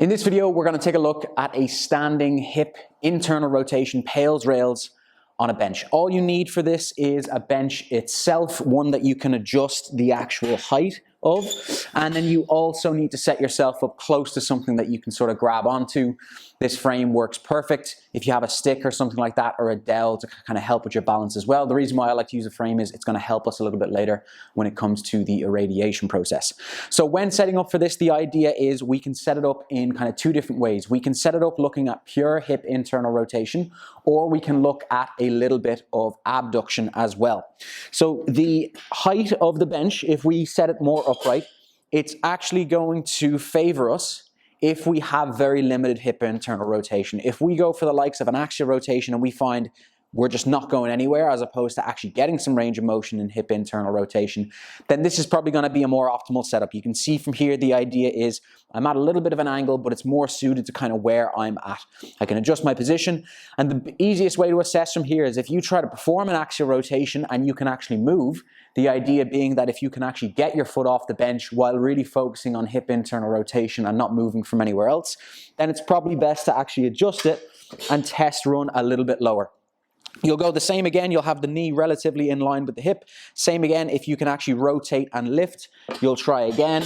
In this video, we're going to take a look at a standing hip internal rotation PAILs rails on a bench. All you need for this is a bench itself, one that you can adjust the actual height of, and then you also need to set yourself up close to something that you can sort of grab onto. This frame works perfect if you have a stick or something like that, or a dowel to kind of help with your balance as well. The reason why I like to use a frame is it's going to help us a little bit later when it comes to the irradiation process. So when setting up for this, the idea is we can set it up in kind of two different ways. We can set it up looking at pure hip internal rotation, or we can look at a little bit of abduction as well. So the height of the bench, if we set it more upright, it's actually going to favor us if we have very limited hip internal rotation. If we go for the likes of an axial rotation and we find we're just not going anywhere, as opposed to actually getting some range of motion in hip internal rotation, then this is probably going to be a more optimal setup. You can see from here the idea is I'm at a little bit of an angle, but it's more suited to kind of where I'm at. I can adjust my position, and the easiest way to assess from here is if you try to perform an axial rotation and you can actually move, the idea being that if you can actually get your foot off the bench while really focusing on hip internal rotation and not moving from anywhere else, then it's probably best to actually adjust it and test run a little bit lower. You'll go the same again, you'll have the knee relatively in line with the hip. Same again, if you can actually rotate and lift, you'll try again.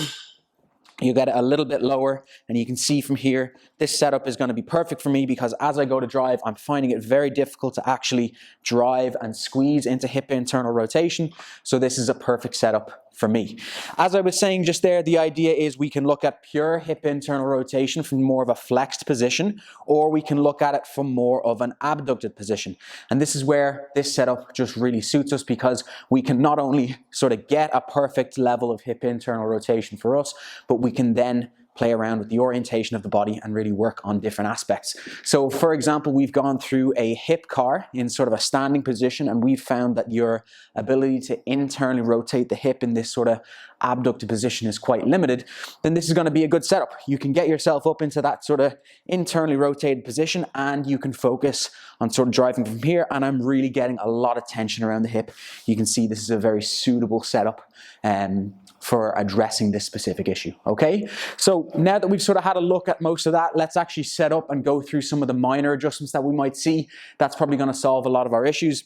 You get it a little bit lower, and you can see from here, this setup is going to be perfect for me because as I go to drive, I'm finding it very difficult to actually drive and squeeze into hip internal rotation. So this is a perfect setup for me. As I was saying just there, the idea is we can look at pure hip internal rotation from more of a flexed position, or we can look at it from more of an abducted position. And this is where this setup just really suits us, because we can not only sort of get a perfect level of hip internal rotation for us, but we can then play around with the orientation of the body and really work on different aspects. So for example, we've gone through a hip car in sort of a standing position, and we've found that your ability to internally rotate the hip in this sort of abducted position is quite limited. Then this is going to be a good setup. You can get yourself up into that sort of internally rotated position, and you can focus on sort of driving from here. And I'm really getting a lot of tension around the hip. You can see this is a very suitable setup for addressing this specific issue, okay? So now that we've sort of had a look at most of that, let's actually set up and go through some of the minor adjustments that we might see. That's probably going to solve a lot of our issues.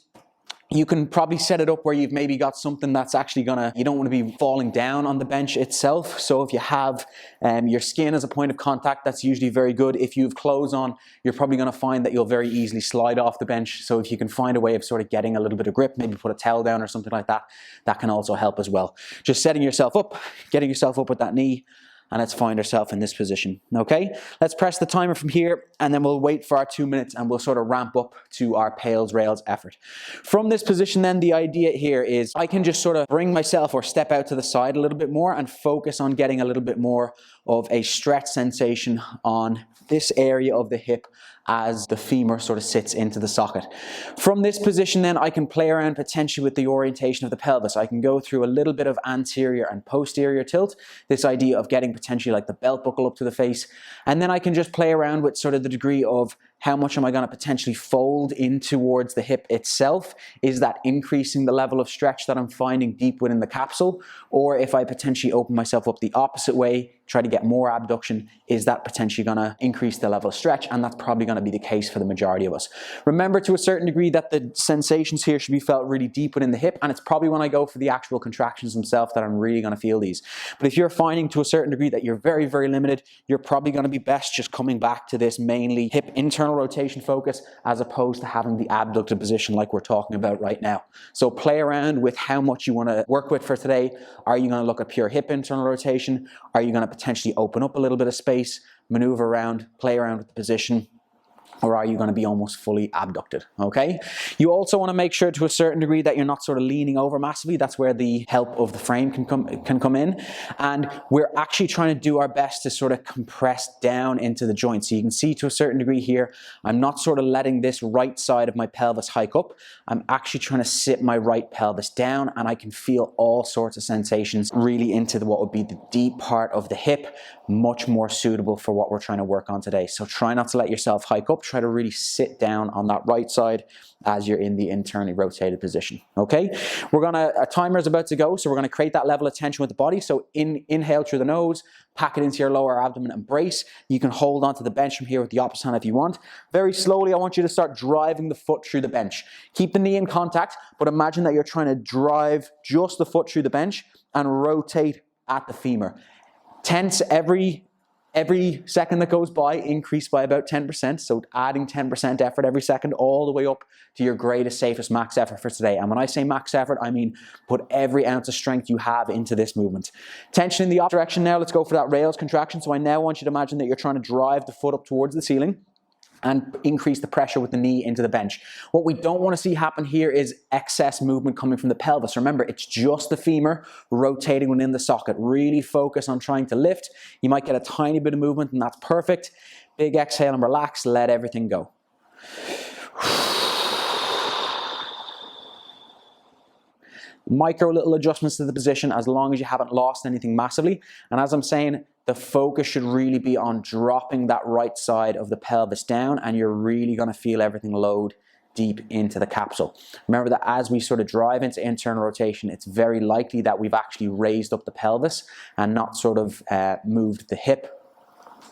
You can probably set it up where you've maybe got something that's actually you don't want to be falling down on the bench itself. So if you have your skin as a point of contact, that's usually very good. If you have clothes on, you're probably going to find that you'll very easily slide off the bench. So if you can find a way of sort of getting a little bit of grip, maybe put a towel down or something like that, that can also help as well. Just setting yourself up, getting yourself up with that knee, and let's find ourselves in this position, okay? Let's press the timer from here, and then we'll wait for our 2 minutes, and we'll sort of ramp up to our PAILs rails effort. From this position then, the idea here is I can just sort of bring myself or step out to the side a little bit more and focus on getting a little bit more of a stretch sensation on this area of the hip as the femur sort of sits into the socket. From this position then, I can play around potentially with the orientation of the pelvis. I can go through a little bit of anterior and posterior tilt, this idea of getting potentially like the belt buckle up to the face, and then I can just play around with sort of the degree of how much am I going to potentially fold in towards the hip itself? Is that increasing the level of stretch that I'm finding deep within the capsule? Or if I potentially open myself up the opposite way, try to get more abduction, is that potentially going to increase the level of stretch? And that's probably going to be the case for the majority of us. Remember to a certain degree that the sensations here should be felt really deep within the hip, and it's probably when I go for the actual contractions themselves that I'm really going to feel these. But if you're finding to a certain degree that you're very, very limited, you're probably going to be best just coming back to this mainly hip internal rotation focus as opposed to having the abducted position like we're talking about right now. So play around with how much you want to work with for today. Are you going to look at pure hip internal rotation? Are you going to potentially open up a little bit of space, maneuver around, play around with the position? Or are you going to be almost fully abducted, okay? You also want to make sure to a certain degree that you're not sort of leaning over massively. That's where the help of the frame can come in. And we're actually trying to do our best to sort of compress down into the joint. So you can see to a certain degree here, I'm not sort of letting this right side of my pelvis hike up. I'm actually trying to sit my right pelvis down, and I can feel all sorts of sensations really into what would be the deep part of the hip, much more suitable for what we're trying to work on today. So try not to let yourself hike up. try to really sit down on that right side as you're in the internally rotated position, okay? A timer is about to go, so we're gonna create that level of tension with the body. So inhale through the nose, pack it into your lower abdomen and brace. You can hold onto the bench from here with the opposite hand if you want. Very slowly, I want you to start driving the foot through the bench. Keep the knee in contact, but imagine that you're trying to drive just the foot through the bench and rotate at the femur. Tense every second that goes by, increase by about 10%. So adding 10% effort every second all the way up to your greatest, safest max effort for today. And when I say max effort, I mean put every ounce of strength you have into this movement. Tension in the opposite direction now. Let's go for that rails contraction. So I now want you to imagine that you're trying to drive the foot up towards the ceiling and increase the pressure with the knee into the bench. What we don't want to see happen here is excess movement coming from the pelvis. Remember, it's just the femur rotating within the socket. Really focus on trying to lift. You might get a tiny bit of movement and that's perfect. Big exhale and relax, let everything go. Micro little adjustments to the position as long as you haven't lost anything massively. And as I'm saying, the focus should really be on dropping that right side of the pelvis down, and you're really going to feel everything load deep into the capsule. Remember that as we sort of drive into internal rotation, it's very likely that we've actually raised up the pelvis and not sort of moved the hip.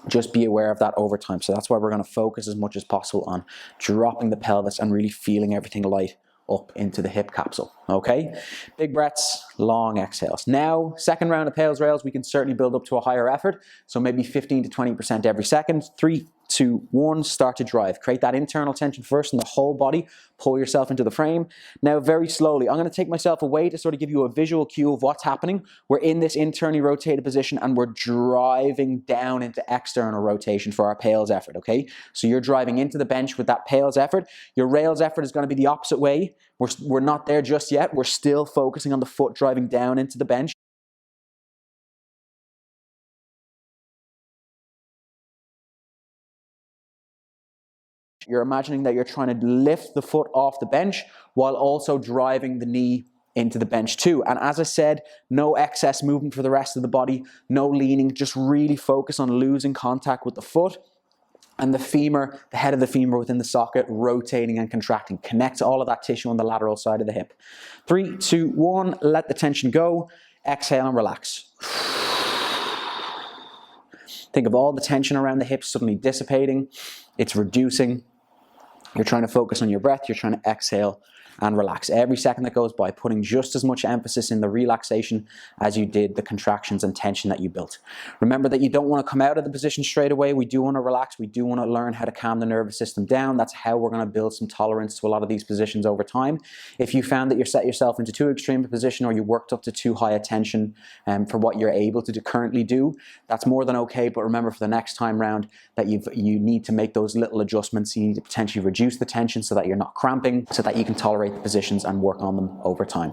Just be aware of that over time. So that's why we're going to focus as much as possible on dropping the pelvis and really feeling everything light up into the hip capsule, okay? Big breaths, long exhales. Now, second round of PAILs rails, we can certainly build up to a higher effort. So maybe 15 to 20% every second. 3, 2, 1, start to drive. Create that internal tension first in the whole body. Pull yourself into the frame. Now, very slowly, I'm gonna take myself away to sort of give you a visual cue of what's happening. We're in this internally rotated position and we're driving down into external rotation for our PAILs effort, okay? So you're driving into the bench with that PAILs effort. Your rails effort is gonna be the opposite way. We're not there just yet. We're still focusing on the foot driving down into the bench. You're imagining that you're trying to lift the foot off the bench while also driving the knee into the bench too. And as I said, no excess movement for the rest of the body, no leaning, just really focus on losing contact with the foot and the femur, the head of the femur within the socket, rotating and contracting. Connect all of that tissue on the lateral side of the hip. 3, 2, 1, let the tension go. Exhale and relax. Think of all the tension around the hips suddenly dissipating. It's reducing. You're trying to focus on your breath. You're trying to exhale and relax. Every second that goes by, putting just as much emphasis in the relaxation as you did the contractions and tension that you built. Remember that you don't want to come out of the position straight away. We do want to relax. We do want to learn how to calm the nervous system down. That's how we're going to build some tolerance to a lot of these positions over time. If you found that you set yourself into too extreme a position or you worked up to too high a tension for what you're able to currently do, that's more than okay. But remember for the next time round that you need to make those little adjustments. You need to potentially reduce the tension so that you're not cramping, so that you can tolerate the positions and work on them over time.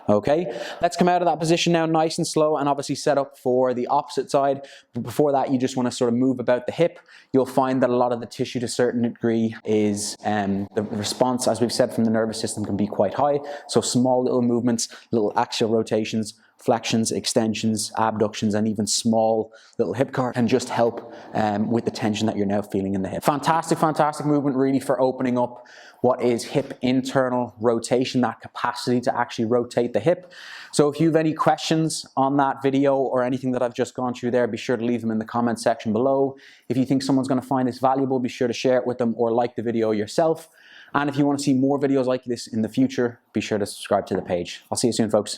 Okay, let's come out of that position now nice and slow and obviously set up for the opposite side. But before that, you just want to sort of move about the hip. You'll find that a lot of the tissue to a certain degree is the response, as we've said, from the nervous system can be quite high. So small little movements, little axial rotations, flexions, extensions, abductions, and even small little hip car can just help with the tension that you're now feeling in the hip. Fantastic, fantastic movement really for opening up what is hip internal rotation, that capacity to actually rotate the hip. So if you have any questions on that video or anything that I've just gone through there, be sure to leave them in the comment section below. If you think someone's going to find this valuable, be sure to share it with them or like the video yourself. And if you want to see more videos like this in the future, be sure to subscribe to the page. I'll see you soon, folks.